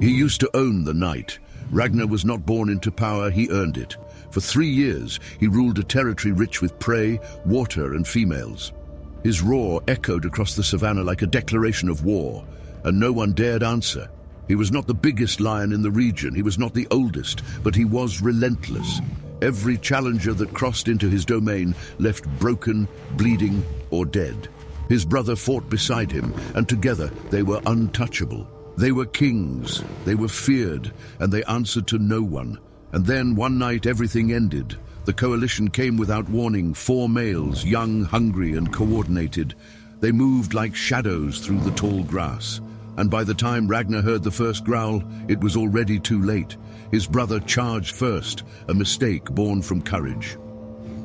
He used to own the night. Ragnar was not born into power, he earned it. For 3 years, he ruled a territory rich with prey, water, and females. His roar echoed across the savanna like a declaration of war, and no one dared answer. He was not the biggest lion in the region, he was not the oldest, but he was relentless. Every challenger that crossed into his domain left broken, bleeding, or dead. His brother fought beside him, and together they were untouchable. They were kings, they were feared, and they answered to no one. And then one night everything ended. The coalition came without warning, 4 males, young, hungry, and coordinated. They moved like shadows through the tall grass. And by the time Ragnar heard the first growl, it was already too late. His brother charged first, a mistake born from courage.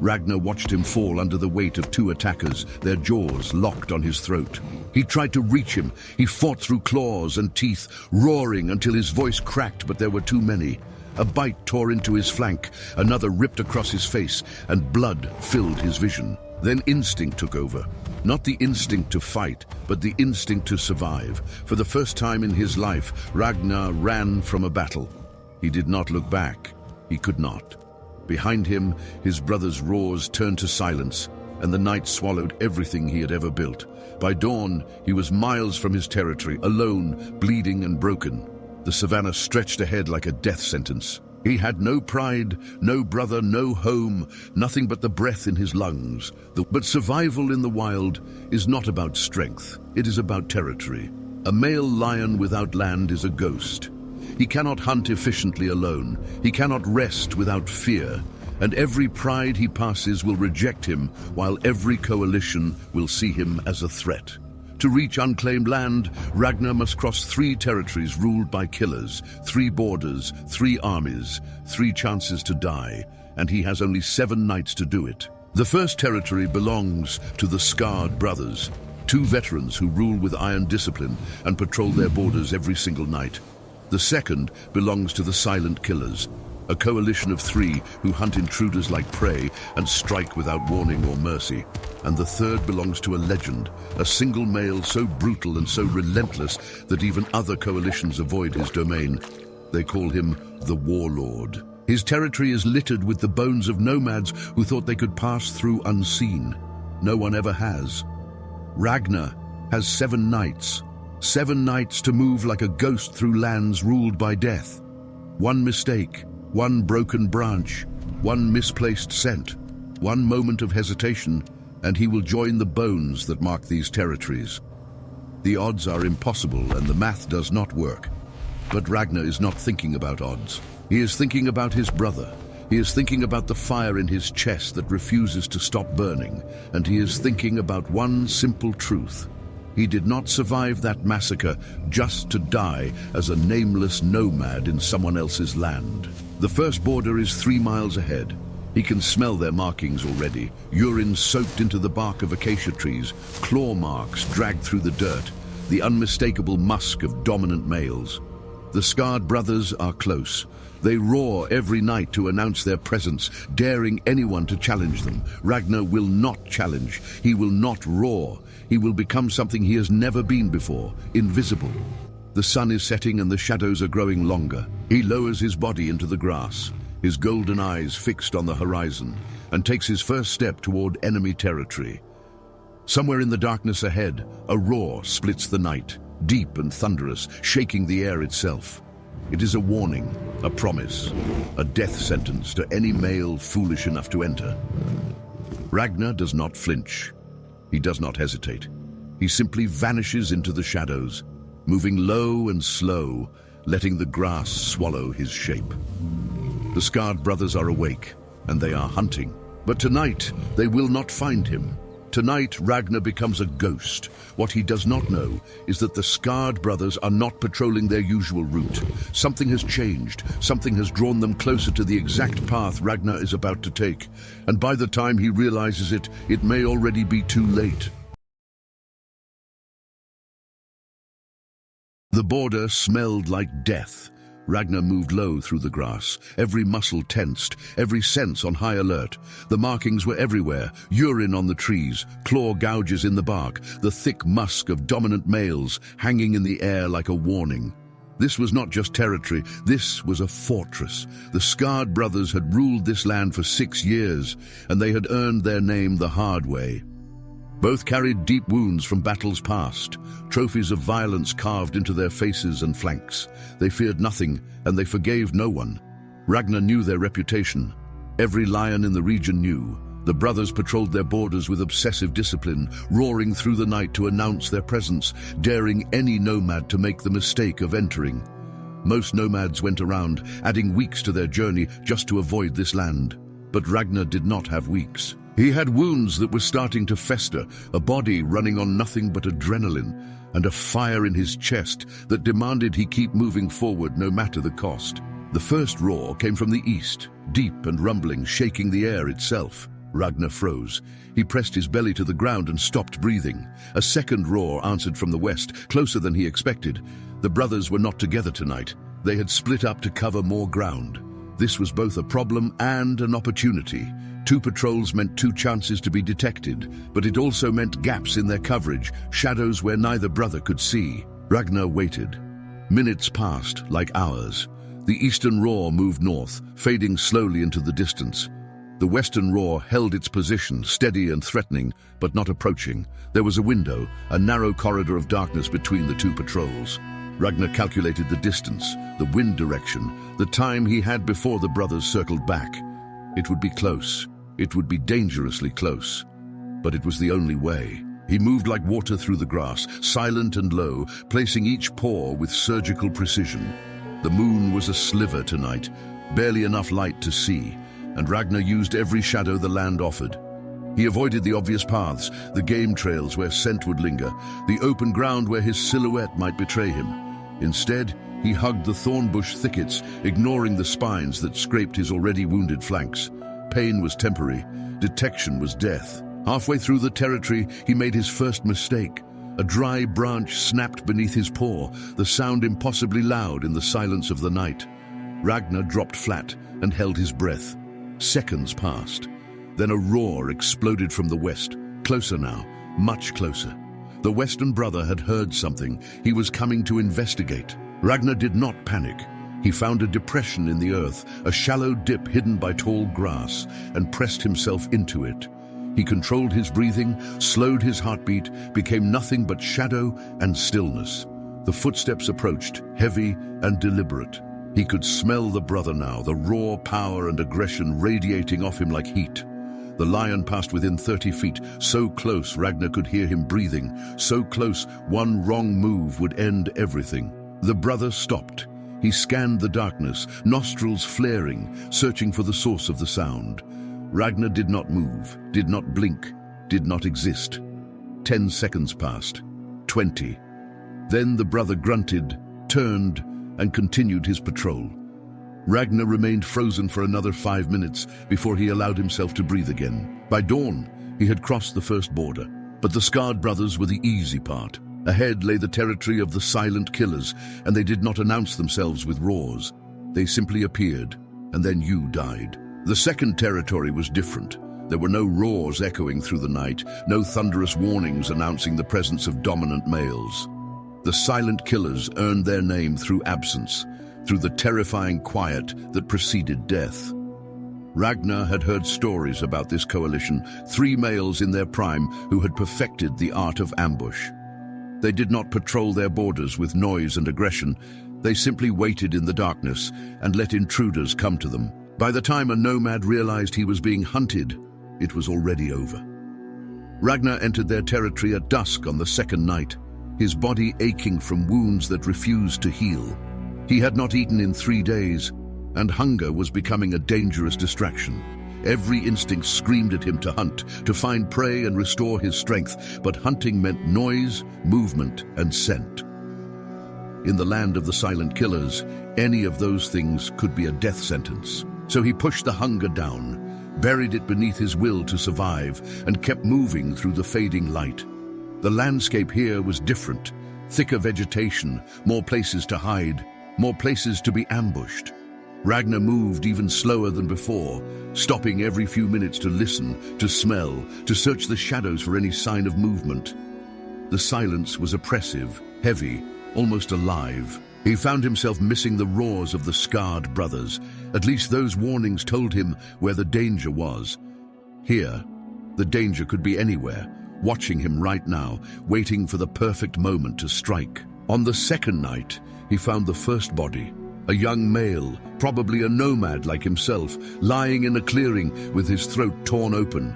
Ragnar watched him fall under the weight of 2 attackers, their jaws locked on his throat. He tried to reach him. He fought through claws and teeth, roaring until his voice cracked, but there were too many. A bite tore into his flank, another ripped across his face, and blood filled his vision. Then instinct took over. Not the instinct to fight, but the instinct to survive. For the first time in his life, Ragnar ran from a battle. He did not look back. He could not. Behind him, his brother's roars turned to silence, and the night swallowed everything he had ever built. By dawn, he was miles from his territory, alone, bleeding and broken. The savanna stretched ahead like a death sentence. He had no pride, no brother, no home, nothing but the breath in his lungs. But survival in the wild is not about strength, it is about territory. A male lion without land is a ghost. He cannot hunt efficiently alone. He cannot rest without fear. And every pride he passes will reject him, while every coalition will see him as a threat. To reach unclaimed land, Ragnar must cross 3 territories ruled by killers, 3 borders, 3 armies, 3 chances to die, and he has only 7 nights to do it. The first territory belongs to the Scarred Brothers, 2 veterans who rule with iron discipline and patrol their borders every single night. The second belongs to the Silent Killers, a coalition of 3 who hunt intruders like prey and strike without warning or mercy. And the third belongs to a legend, a single male so brutal and so relentless that even other coalitions avoid his domain. They call him the Warlord. His territory is littered with the bones of nomads who thought they could pass through unseen. No one ever has. Ragnar has 7 nights. 7 nights to move like a ghost through lands ruled by death. One mistake, one broken branch, one misplaced scent, one moment of hesitation, and he will join the bones that mark these territories. The odds are impossible and the math does not work. But Ragnar is not thinking about odds. He is thinking about his brother. He is thinking about the fire in his chest that refuses to stop burning. And he is thinking about one simple truth. He did not survive that massacre just to die as a nameless nomad in someone else's land. The first border is 3 miles ahead. He can smell their markings already. Urine soaked into the bark of acacia trees, claw marks dragged through the dirt, the unmistakable musk of dominant males. The Scarred Brothers are close. They roar every night to announce their presence, daring anyone to challenge them. Ragnar will not challenge. He will not roar. He will become something he has never been before, invisible. The sun is setting and the shadows are growing longer. He lowers his body into the grass, his golden eyes fixed on the horizon, and takes his first step toward enemy territory. Somewhere in the darkness ahead, a roar splits the night, deep and thunderous, shaking the air itself. It is a warning, a promise, a death sentence to any male foolish enough to enter. Ragnar does not flinch. He does not hesitate. He simply vanishes into the shadows, moving low and slow, letting the grass swallow his shape. The Scarred Brothers are awake, and they are hunting. But tonight, they will not find him. Tonight, Ragnar becomes a ghost. What he does not know is that the Scarred Brothers are not patrolling their usual route. Something has changed. Something has drawn them closer to the exact path Ragnar is about to take. And by the time he realizes it, it may already be too late. The border smelled like death. Ragnar moved low through the grass, every muscle tensed, every sense on high alert. The markings were everywhere, urine on the trees, claw gouges in the bark, the thick musk of dominant males hanging in the air like a warning. This was not just territory, this was a fortress. The scarred brothers had ruled this land for 6 years, and they had earned their name the hard way. Both carried deep wounds from battles past, trophies of violence carved into their faces and flanks. They feared nothing, and they forgave no one. Ragnar knew their reputation. Every lion in the region knew. The brothers patrolled their borders with obsessive discipline, roaring through the night to announce their presence, daring any nomad to make the mistake of entering. Most nomads went around, adding weeks to their journey just to avoid this land. But Ragnar did not have weeks. He had wounds that were starting to fester, a body running on nothing but adrenaline, and a fire in his chest that demanded he keep moving forward no matter the cost. The first roar came from the east, deep and rumbling, shaking the air itself. Ragnar froze. He pressed his belly to the ground and stopped breathing. A second roar answered from the west, closer than he expected. The brothers were not together tonight. They had split up to cover more ground. This was both a problem and an opportunity. 2 patrols meant 2 chances to be detected, but it also meant gaps in their coverage, shadows where neither brother could see. Ragnar waited. Minutes passed, like hours. The eastern roar moved north, fading slowly into the distance. The western roar held its position, steady and threatening, but not approaching. There was a window, a narrow corridor of darkness between the 2 patrols. Ragnar calculated the distance, the wind direction, the time he had before the brothers circled back. It would be close. It would be dangerously close. But it was the only way. He moved like water through the grass, silent and low, placing each paw with surgical precision. The moon was a sliver tonight, barely enough light to see, and Ragnar used every shadow the land offered. He avoided the obvious paths, the game trails where scent would linger, the open ground where his silhouette might betray him. Instead, he hugged the thornbush thickets, ignoring the spines that scraped his already wounded flanks. Pain was temporary, detection was death. Halfway through the territory, he made his first mistake. A dry branch snapped beneath his paw, the sound impossibly loud in the silence of the night. Ragnar dropped flat and held his breath. Seconds passed. Then a roar exploded from the west, closer now, much closer. The western brother had heard something. He was coming to investigate. Ragnar did not panic. He found a depression in the earth, a shallow dip hidden by tall grass, and pressed himself into it. He controlled his breathing, slowed his heartbeat, became nothing but shadow and stillness. The footsteps approached, heavy and deliberate. He could smell the brother now, the raw power and aggression radiating off him like heat. The lion passed within 30 feet, so close Ragnar could hear him breathing, so close one wrong move would end everything. The brother stopped. He scanned the darkness, nostrils flaring, searching for the source of the sound. Ragnar did not move, did not blink, did not exist. 10 seconds passed. 20. Then the brother grunted, turned, and continued his patrol. Ragnar remained frozen for another 5 minutes before he allowed himself to breathe again. By dawn, he had crossed the first border, but the scarred brothers were the easy part. Ahead lay the territory of the silent killers, and they did not announce themselves with roars. They simply appeared, and then you died. The second territory was different. There were no roars echoing through the night, no thunderous warnings announcing the presence of dominant males. The silent killers earned their name through absence, through the terrifying quiet that preceded death. Ragnar had heard stories about this coalition, 3 males in their prime who had perfected the art of ambush. They did not patrol their borders with noise and aggression. They simply waited in the darkness and let intruders come to them. By the time a nomad realized he was being hunted, it was already over. Ragnar entered their territory at dusk on the second night, his body aching from wounds that refused to heal. He had not eaten in 3 days, and hunger was becoming a dangerous distraction. Every instinct screamed at him to hunt, to find prey and restore his strength, but hunting meant noise, movement, and scent. In the land of the silent killers, any of those things could be a death sentence. So he pushed the hunger down, buried it beneath his will to survive, and kept moving through the fading light. The landscape here was different. Thicker vegetation, more places to hide, more places to be ambushed. Ragnar moved even slower than before, stopping every few minutes to listen, to smell, to search the shadows for any sign of movement. The silence was oppressive, heavy, almost alive. He found himself missing the roars of the scarred brothers. At least those warnings told him where the danger was. Here, the danger could be anywhere, watching him right now, waiting for the perfect moment to strike. On the second night, he found the first body, a young male, probably a nomad like himself, lying in a clearing with his throat torn open.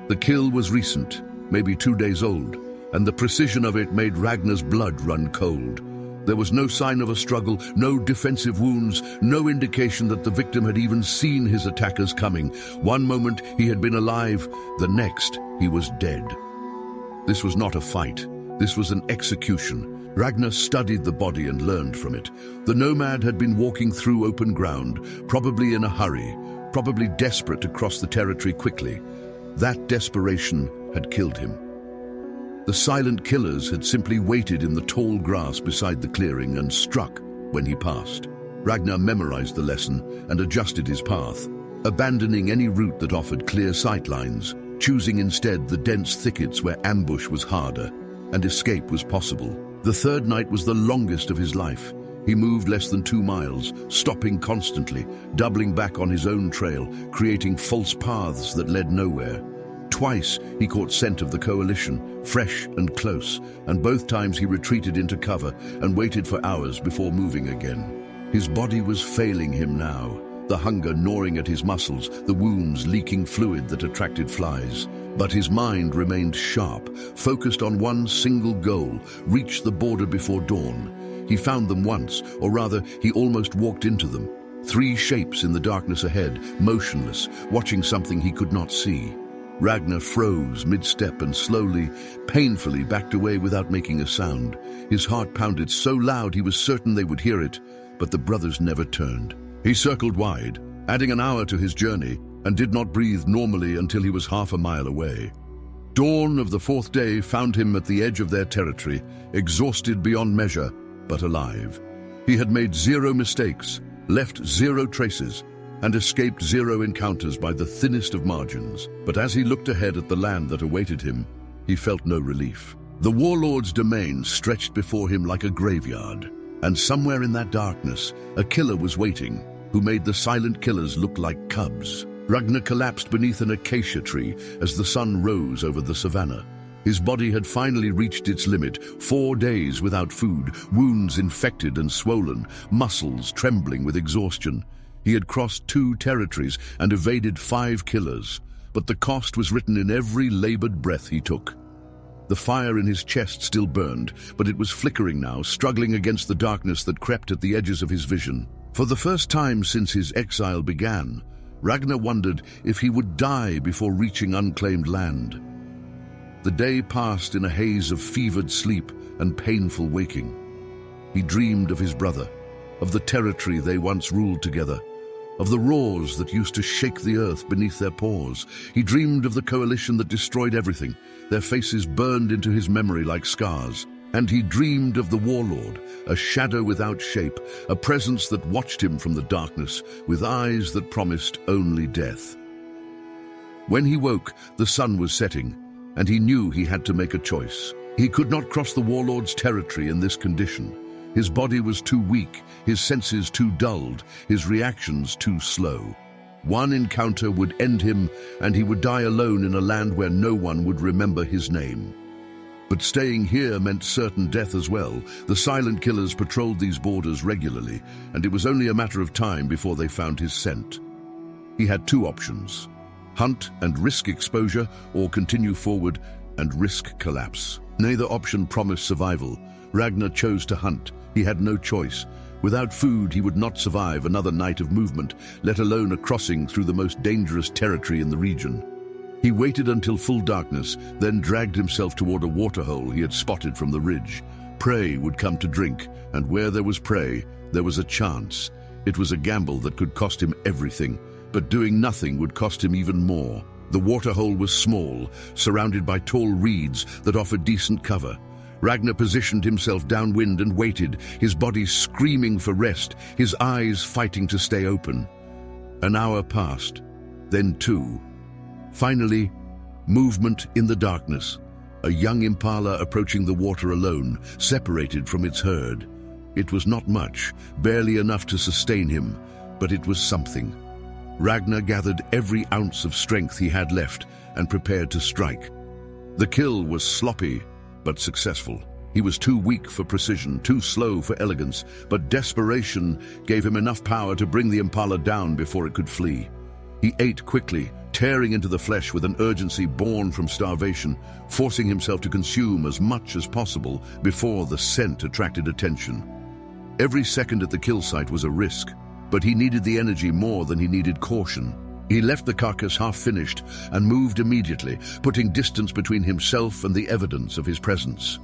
The kill was recent, maybe 2 days old, and the precision of it made Ragnar's blood run cold. There was no sign of a struggle, no defensive wounds, no indication that the victim had even seen his attackers coming. One moment he had been alive, the next he was dead. This was not a fight, this was an execution. Ragnar studied the body and learned from it. The nomad had been walking through open ground, probably in a hurry, probably desperate to cross the territory quickly. That desperation had killed him. The silent killers had simply waited in the tall grass beside the clearing and struck when he passed. Ragnar memorized the lesson and adjusted his path, abandoning any route that offered clear sight lines, choosing instead the dense thickets where ambush was harder and escape was possible. The third night was the longest of his life. He moved less than 2 miles, stopping constantly, doubling back on his own trail, creating false paths that led nowhere. Twice he caught scent of the coalition, fresh and close, and both times he retreated into cover and waited for hours before moving again. His body was failing him now, the hunger gnawing at his muscles, the wounds leaking fluid that attracted flies. But his mind remained sharp, focused on one single goal: reach the border before dawn. He found them once, or rather, he almost walked into them. 3 shapes in the darkness ahead, motionless, watching something he could not see. Ragnar froze mid-step and slowly, painfully backed away without making a sound. His heart pounded so loud he was certain they would hear it, but the brothers never turned. He circled wide, adding an hour to his journey, and did not breathe normally until he was half a mile away. Dawn of the 4th day found him at the edge of their territory, exhausted beyond measure, but alive. He had made 0 mistakes, left 0 traces, and escaped 0 encounters by the thinnest of margins. But as he looked ahead at the land that awaited him, he felt no relief. The Warlord's domain stretched before him like a graveyard, and somewhere in that darkness, a killer was waiting, who made the silent killers look like cubs. Ragnar collapsed beneath an acacia tree as the sun rose over the savanna. His body had finally reached its limit, 4 days without food, wounds infected and swollen, muscles trembling with exhaustion. He had crossed 2 territories and evaded 5 killers, but the cost was written in every labored breath he took. The fire in his chest still burned, but it was flickering now, struggling against the darkness that crept at the edges of his vision. For the first time since his exile began, Ragnar wondered if he would die before reaching unclaimed land. The day passed in a haze of fevered sleep and painful waking. He dreamed of his brother, of the territory they once ruled together, of the roars that used to shake the earth beneath their paws. He dreamed of the coalition that destroyed everything. Their faces burned into his memory like scars. And he dreamed of the Warlord, a shadow without shape, a presence that watched him from the darkness, with eyes that promised only death. When he woke, the sun was setting, and he knew he had to make a choice. He could not cross the Warlord's territory in this condition. His body was too weak, his senses too dulled, his reactions too slow. One encounter would end him, and he would die alone in a land where no one would remember his name. But staying here meant certain death as well. The silent killers patrolled these borders regularly, and it was only a matter of time before they found his scent. He had 2 options: hunt and risk exposure, or continue forward and risk collapse. Neither option promised survival. Ragnar chose to hunt. He had no choice. Without food, he would not survive another night of movement, let alone a crossing through the most dangerous territory in the region. He waited until full darkness, then dragged himself toward a waterhole he had spotted from the ridge. Prey would come to drink, and where there was prey, there was a chance. It was a gamble that could cost him everything, but doing nothing would cost him even more. The waterhole was small, surrounded by tall reeds that offered decent cover. Ragnar positioned himself downwind and waited, his body screaming for rest, his eyes fighting to stay open. An hour passed, then 2. Finally, movement in the darkness. A young impala approaching the water alone, separated from its herd. It was not much, barely enough to sustain him, but it was something. Ragnar gathered every ounce of strength he had left and prepared to strike. The kill was sloppy, but successful. He was too weak for precision, too slow for elegance, but desperation gave him enough power to bring the impala down before it could flee. He ate quickly, tearing into the flesh with an urgency born from starvation, forcing himself to consume as much as possible before the scent attracted attention. Every second at the kill site was a risk, but he needed the energy more than he needed caution. He left the carcass half-finished and moved immediately, putting distance between himself and the evidence of his presence.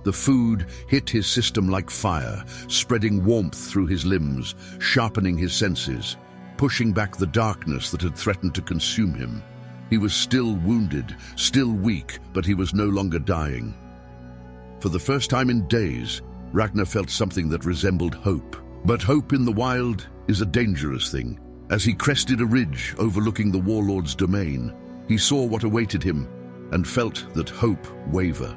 The food hit his system like fire, spreading warmth through his limbs, sharpening his senses, pushing back the darkness that had threatened to consume him. He was still wounded, still weak, but he was no longer dying. For the first time in days, Ragnar felt something that resembled hope. But hope in the wild is a dangerous thing. As he crested a ridge overlooking the Warlord's domain, he saw what awaited him and felt that hope waver.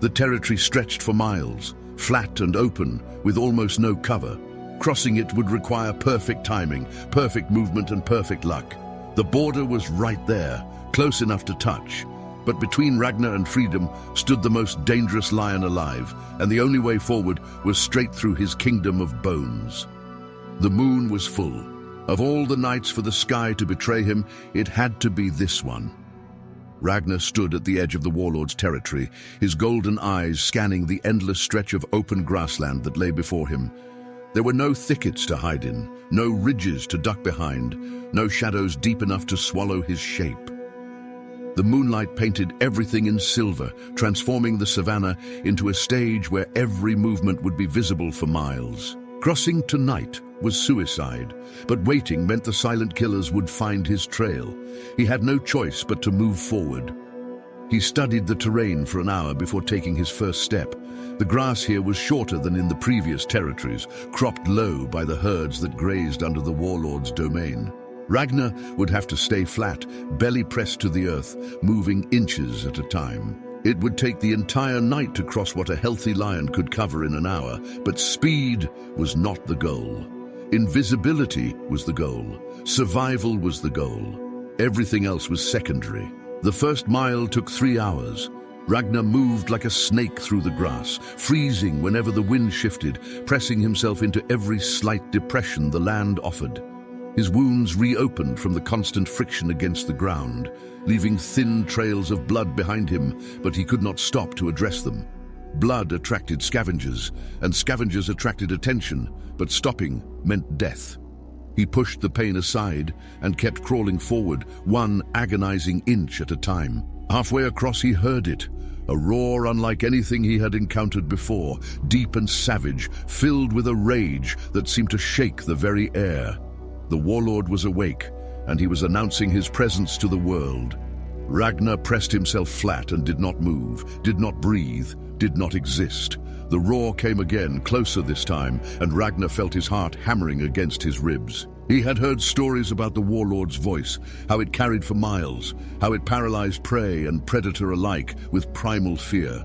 The territory stretched for miles, flat and open, with almost no cover. Crossing it would require perfect timing, perfect movement, and perfect luck. The border was right there, close enough to touch. But between Ragnar and freedom stood the most dangerous lion alive, and the only way forward was straight through his kingdom of bones. The moon was full. Of all the nights for the sky to betray him, it had to be this one. Ragnar stood at the edge of the Warlord's territory, his golden eyes scanning the endless stretch of open grassland that lay before him. There were no thickets to hide in, no ridges to duck behind, no shadows deep enough to swallow his shape. The moonlight painted everything in silver, transforming the savanna into a stage where every movement would be visible for miles. Crossing tonight was suicide, but waiting meant the silent killers would find his trail. He had no choice but to move forward. He studied the terrain for an hour before taking his first step. The grass here was shorter than in the previous territories, cropped low by the herds that grazed under the Warlord's domain. Ragnar would have to stay flat, belly pressed to the earth, moving inches at a time. It would take the entire night to cross what a healthy lion could cover in an hour, but speed was not the goal. Invisibility was the goal. Survival was the goal. Everything else was secondary. The first mile took 3 hours. Ragnar moved like a snake through the grass, freezing whenever the wind shifted, pressing himself into every slight depression the land offered. His wounds reopened from the constant friction against the ground, leaving thin trails of blood behind him, but he could not stop to address them. Blood attracted scavengers, and scavengers attracted attention, but stopping meant death. He pushed the pain aside and kept crawling forward, one agonizing inch at a time. Halfway across he heard it, a roar unlike anything he had encountered before, deep and savage, filled with a rage that seemed to shake the very air. The Warlord was awake, and he was announcing his presence to the world. Ragnar pressed himself flat and did not move, did not breathe, did not exist. The roar came again, closer this time, and Ragnar felt his heart hammering against his ribs. He had heard stories about the Warlord's voice, how it carried for miles, how it paralyzed prey and predator alike with primal fear.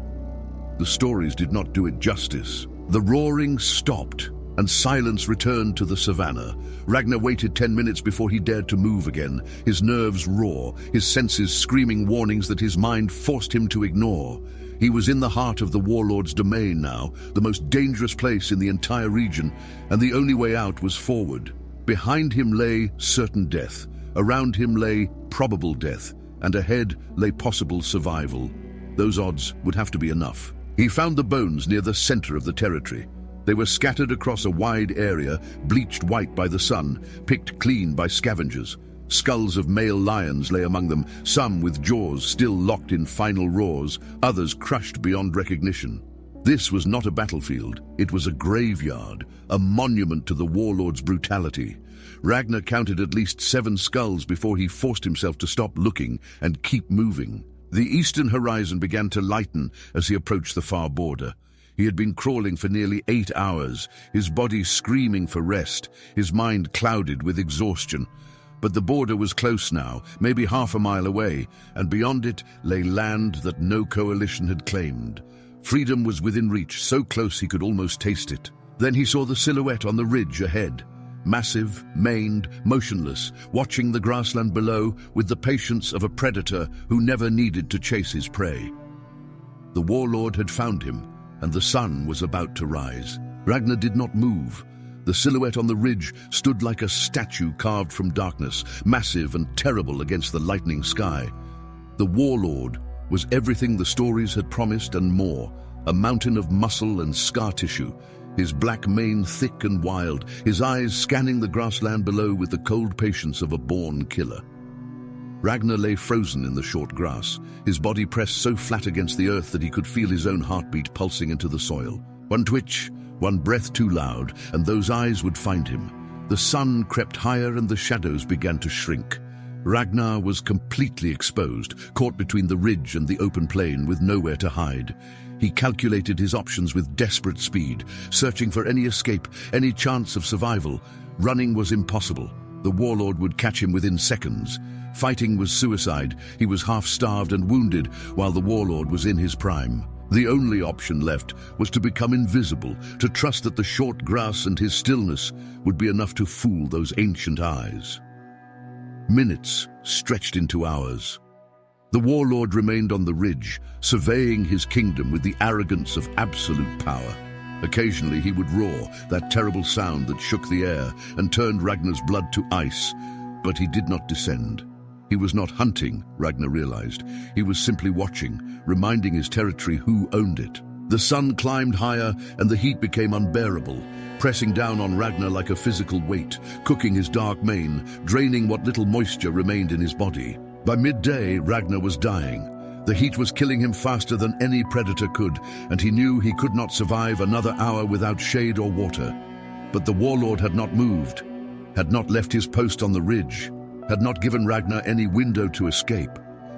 The stories did not do it justice. The roaring stopped, and silence returned to the savanna. Ragnar waited 10 minutes before he dared to move again, his nerves raw, his senses screaming warnings that his mind forced him to ignore. He was in the heart of the Warlord's domain now, the most dangerous place in the entire region, and the only way out was forward. Behind him lay certain death, around him lay probable death, and ahead lay possible survival. Those odds would have to be enough. He found the bones near the center of the territory. They were scattered across a wide area, bleached white by the sun, picked clean by scavengers. Skulls of male lions lay among them, some with jaws still locked in final roars, others crushed beyond recognition. This was not a battlefield, it was a graveyard, a monument to the Warlord's brutality. Ragnar counted at least 7 skulls before he forced himself to stop looking and keep moving. The eastern horizon began to lighten as he approached the far border. He had been crawling for nearly 8 hours, his body screaming for rest, his mind clouded with exhaustion. But the border was close now, maybe half a mile away, and beyond it lay land that no coalition had claimed. Freedom was within reach, so close he could almost taste it. Then he saw the silhouette on the ridge ahead, massive, maned, motionless, watching the grassland below with the patience of a predator who never needed to chase his prey. The Warlord had found him, and the sun was about to rise. Ragnar did not move. The silhouette on the ridge stood like a statue carved from darkness, massive and terrible against the lightning sky. The Warlord was everything the stories had promised and more, a mountain of muscle and scar tissue, his black mane thick and wild, his eyes scanning the grassland below with the cold patience of a born killer. Ragnar lay frozen in the short grass, his body pressed so flat against the earth that he could feel his own heartbeat pulsing into the soil. One twitch, one breath too loud, and those eyes would find him. The sun crept higher and the shadows began to shrink. Ragnar was completely exposed, caught between the ridge and the open plain with nowhere to hide. He calculated his options with desperate speed, searching for any escape, any chance of survival. Running was impossible. The Warlord would catch him within seconds. Fighting was suicide. He was half-starved and wounded, while the Warlord was in his prime. The only option left was to become invisible, to trust that the short grass and his stillness would be enough to fool those ancient eyes. Minutes stretched into hours. The Warlord remained on the ridge, surveying his kingdom with the arrogance of absolute power. Occasionally he would roar, that terrible sound that shook the air and turned Ragnar's blood to ice, but he did not descend. He was not hunting, Ragnar realized. He was simply watching, reminding his territory who owned it. The sun climbed higher and the heat became unbearable, pressing down on Ragnar like a physical weight, cooking his dark mane, draining what little moisture remained in his body. By midday, Ragnar was dying. The heat was killing him faster than any predator could, and he knew he could not survive another hour without shade or water. But the Warlord had not moved, had not left his post on the ridge, had not given Ragnar any window to escape.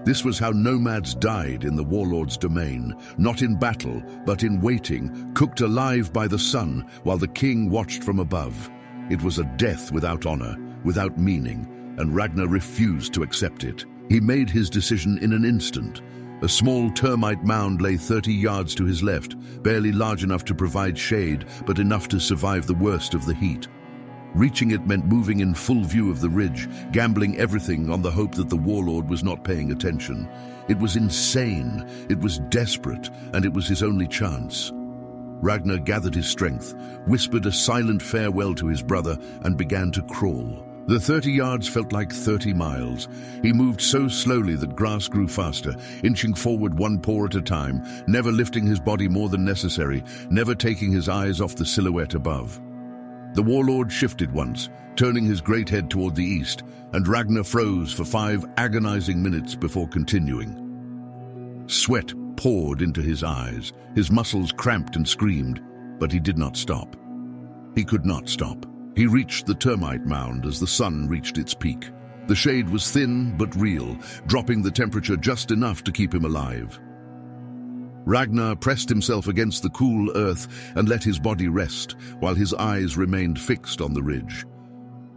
This was how nomads died in the Warlord's domain, not in battle, but in waiting, cooked alive by the sun while the king watched from above. It was a death without honor, without meaning, and Ragnar refused to accept it. He made his decision in an instant. A small termite mound lay 30 yards to his left, barely large enough to provide shade, but enough to survive the worst of the heat. Reaching it meant moving in full view of the ridge, gambling everything on the hope that the Warlord was not paying attention. It was insane, it was desperate, and it was his only chance. Ragnar gathered his strength, whispered a silent farewell to his brother, and began to crawl. The 30 yards felt like 30 miles. He moved so slowly that grass grew faster, inching forward one paw at a time, never lifting his body more than necessary, never taking his eyes off the silhouette above. The Warlord shifted once, turning his great head toward the east, and Ragnar froze for 5 agonizing minutes before continuing. Sweat poured into his eyes, his muscles cramped and screamed, but he did not stop. He could not stop. He reached the termite mound as the sun reached its peak. The shade was thin but real, dropping the temperature just enough to keep him alive. Ragnar pressed himself against the cool earth and let his body rest, while his eyes remained fixed on the ridge.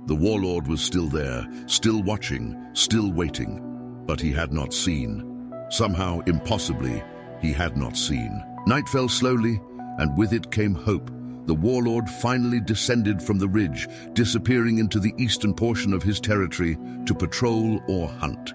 The Warlord was still there, still watching, still waiting, but he had not seen. Somehow, impossibly, he had not seen. Night fell slowly, and with it came hope. The Warlord finally descended from the ridge, disappearing into the eastern portion of his territory to patrol or hunt.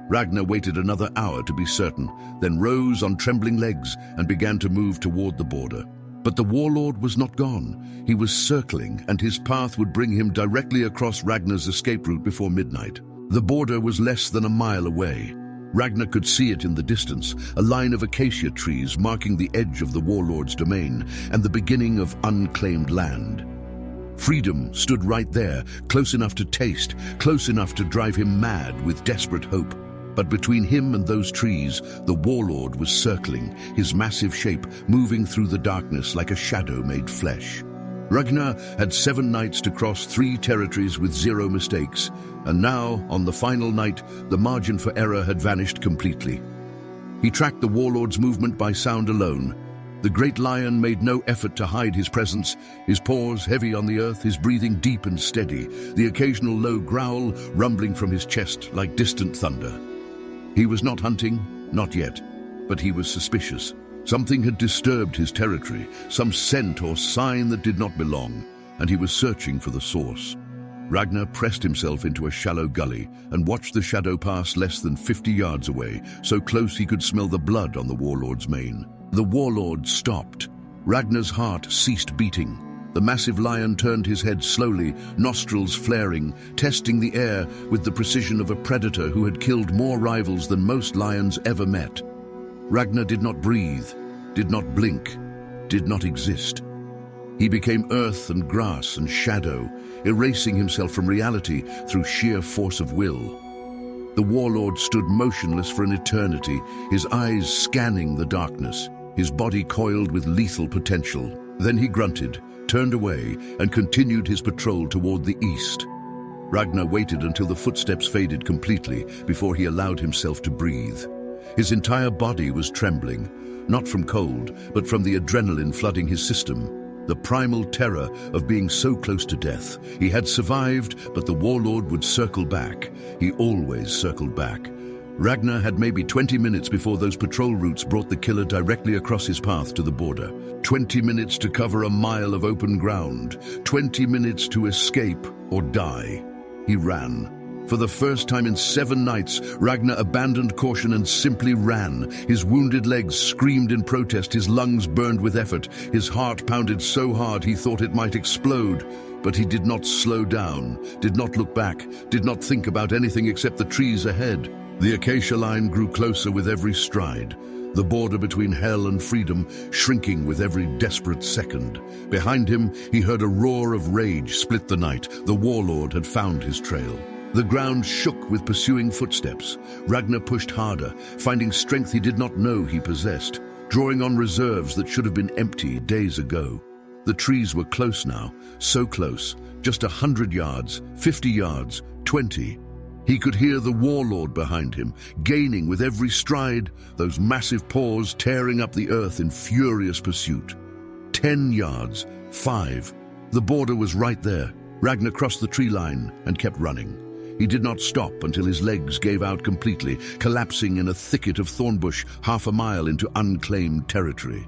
Ragnar waited another hour to be certain, then rose on trembling legs and began to move toward the border. But the Warlord was not gone. He was circling, and his path would bring him directly across Ragnar's escape route before midnight. The border was less than a mile away. Ragnar could see it in the distance, a line of acacia trees marking the edge of the Warlord's domain and the beginning of unclaimed land. Freedom stood right there, close enough to taste, close enough to drive him mad with desperate hope. But between him and those trees, the Warlord was circling, his massive shape moving through the darkness like a shadow made flesh. Ragnar had 7 nights to cross 3 territories with 0 mistakes, and now, on the final night, the margin for error had vanished completely. He tracked the Warlord's movement by sound alone. The great lion made no effort to hide his presence, his paws heavy on the earth, his breathing deep and steady, the occasional low growl rumbling from his chest like distant thunder. He was not hunting, not yet, but he was suspicious. Something had disturbed his territory, some scent or sign that did not belong, and he was searching for the source. Ragnar pressed himself into a shallow gully and watched the shadow pass less than 50 yards away, so close he could smell the blood on the Warlord's mane. The Warlord stopped. Ragnar's heart ceased beating. The massive lion turned his head slowly, nostrils flaring, testing the air with the precision of a predator who had killed more rivals than most lions ever met. Ragnar did not breathe, did not blink, did not exist. He became earth and grass and shadow, erasing himself from reality through sheer force of will. The Warlord stood motionless for an eternity, his eyes scanning the darkness, his body coiled with lethal potential. Then he grunted, turned away, and continued his patrol toward the east. Ragnar waited until the footsteps faded completely before he allowed himself to breathe. His entire body was trembling, not from cold, but from the adrenaline flooding his system. The primal terror of being so close to death. He had survived, but the Warlord would circle back. He always circled back. Ragnar had maybe 20 minutes before those patrol routes brought the killer directly across his path to the border. 20 minutes to cover a mile of open ground. 20 minutes to escape or die. He ran. For the first time in 7 nights, Ragnar abandoned caution and simply ran. His wounded legs screamed in protest, his lungs burned with effort. His heart pounded so hard he thought it might explode. But he did not slow down, did not look back, did not think about anything except the trees ahead. The acacia line grew closer with every stride, the border between hell and freedom shrinking with every desperate second. Behind him, he heard a roar of rage split the night. The Warlord had found his trail. The ground shook with pursuing footsteps. Ragnar pushed harder, finding strength he did not know he possessed, drawing on reserves that should have been empty days ago. The trees were close now, so close, just 100 yards, 50 yards, 20. He could hear the Warlord behind him, gaining with every stride, those massive paws tearing up the earth in furious pursuit. 10 yards, 5. The border was right there. Ragnar crossed the tree line and kept running. He did not stop until his legs gave out completely, collapsing in a thicket of thornbush half a mile into unclaimed territory.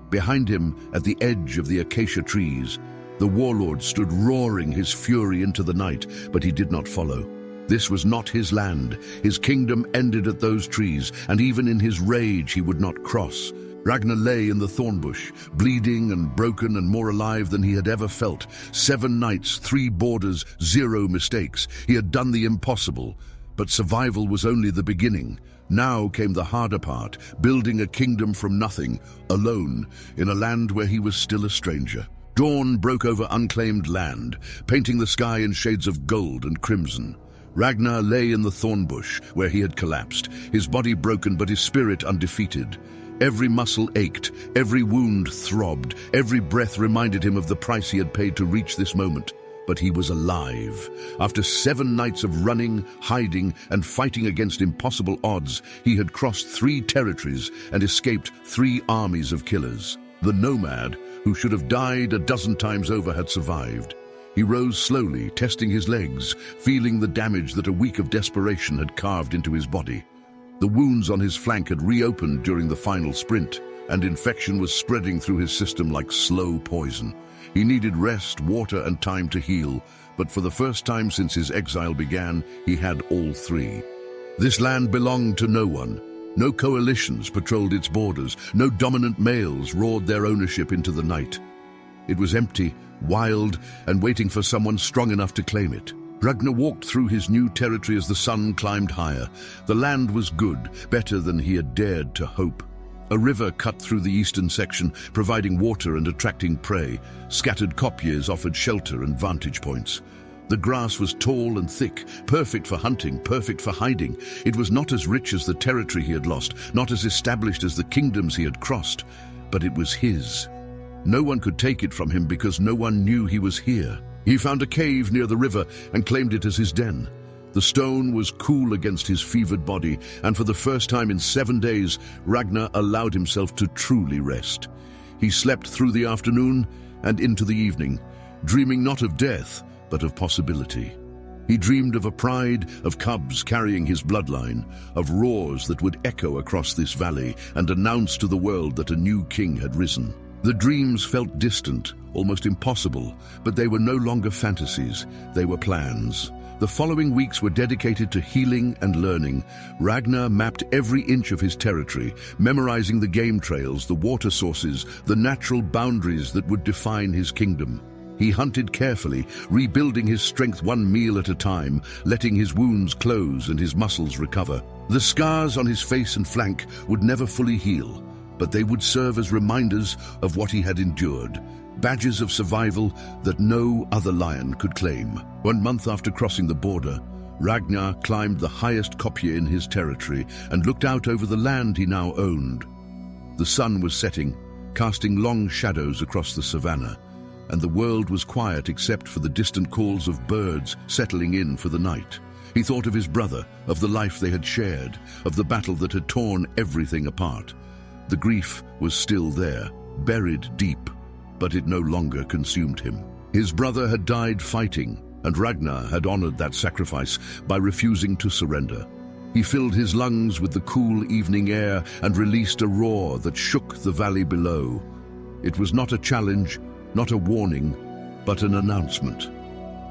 Behind him, at the edge of the acacia trees, the Warlord stood roaring his fury into the night, but he did not follow. This was not his land. His kingdom ended at those trees, and even in his rage he would not cross. Ragnar lay in the thornbush, bleeding and broken and more alive than he had ever felt. 7 nights, 3 borders, 0 mistakes. He had done the impossible, but survival was only the beginning. Now came the harder part, building a kingdom from nothing, alone, in a land where he was still a stranger. Dawn broke over unclaimed land, painting the sky in shades of gold and crimson. Ragnar lay in the thornbush, where he had collapsed, his body broken but his spirit undefeated. Every muscle ached, every wound throbbed, every breath reminded him of the price he had paid to reach this moment. But he was alive. After 7 nights of running, hiding, and fighting against impossible odds, he had crossed 3 territories and escaped 3 armies of killers. The nomad, who should have died a dozen times over, had survived. He rose slowly, testing his legs, feeling the damage that a week of desperation had carved into his body. The wounds on his flank had reopened during the final sprint, and infection was spreading through his system like slow poison. He needed rest, water, and time to heal, but for the first time since his exile began, he had all 3. This land belonged to no one. No coalitions patrolled its borders, no dominant males roared their ownership into the night. It was empty, wild, and waiting for someone strong enough to claim it. Ragnar walked through his new territory as the sun climbed higher. The land was good, better than he had dared to hope. A river cut through the eastern section, providing water and attracting prey. Scattered kopjes offered shelter and vantage points. The grass was tall and thick, perfect for hunting, perfect for hiding. It was not as rich as the territory he had lost, not as established as the kingdoms he had crossed, but it was his. No one could take it from him because no one knew he was here. He found a cave near the river and claimed it as his den. The stone was cool against his fevered body, and for the first time in 7 days, Ragnar allowed himself to truly rest. He slept through the afternoon and into the evening, dreaming not of death, but of possibility. He dreamed of a pride of cubs carrying his bloodline, of roars that would echo across this valley and announce to the world that a new king had risen. The dreams felt distant, almost impossible, but they were no longer fantasies, they were plans. The following weeks were dedicated to healing and learning. Ragnar mapped every inch of his territory, memorizing the game trails, the water sources, the natural boundaries that would define his kingdom. He hunted carefully, rebuilding his strength one meal at a time, letting his wounds close and his muscles recover. The scars on his face and flank would never fully heal, but they would serve as reminders of what he had endured, badges of survival that no other lion could claim. 1 month after crossing the border, Ragnar climbed the highest kopje in his territory and looked out over the land he now owned. The sun was setting, casting long shadows across the savanna, and the world was quiet except for the distant calls of birds settling in for the night. He thought of his brother, of the life they had shared, of the battle that had torn everything apart. The grief was still there, buried deep, but it no longer consumed him. His brother had died fighting, and Ragnar had honored that sacrifice by refusing to surrender. He filled his lungs with the cool evening air and released a roar that shook the valley below. It was not a challenge, not a warning, but an announcement.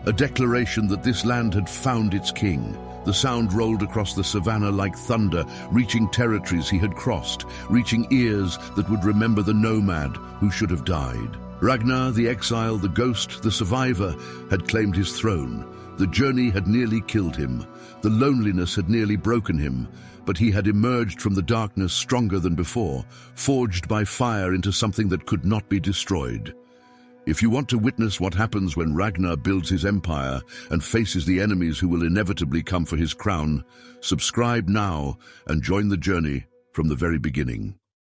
A declaration that this land had found its king. The sound rolled across the savanna like thunder, reaching territories he had crossed, reaching ears that would remember the nomad who should have died. Ragnar, the exile, the ghost, the survivor, had claimed his throne. The journey had nearly killed him. The loneliness had nearly broken him, but he had emerged from the darkness stronger than before, forged by fire into something that could not be destroyed. If you want to witness what happens when Ragnar builds his empire and faces the enemies who will inevitably come for his crown, subscribe now and join the journey from the very beginning.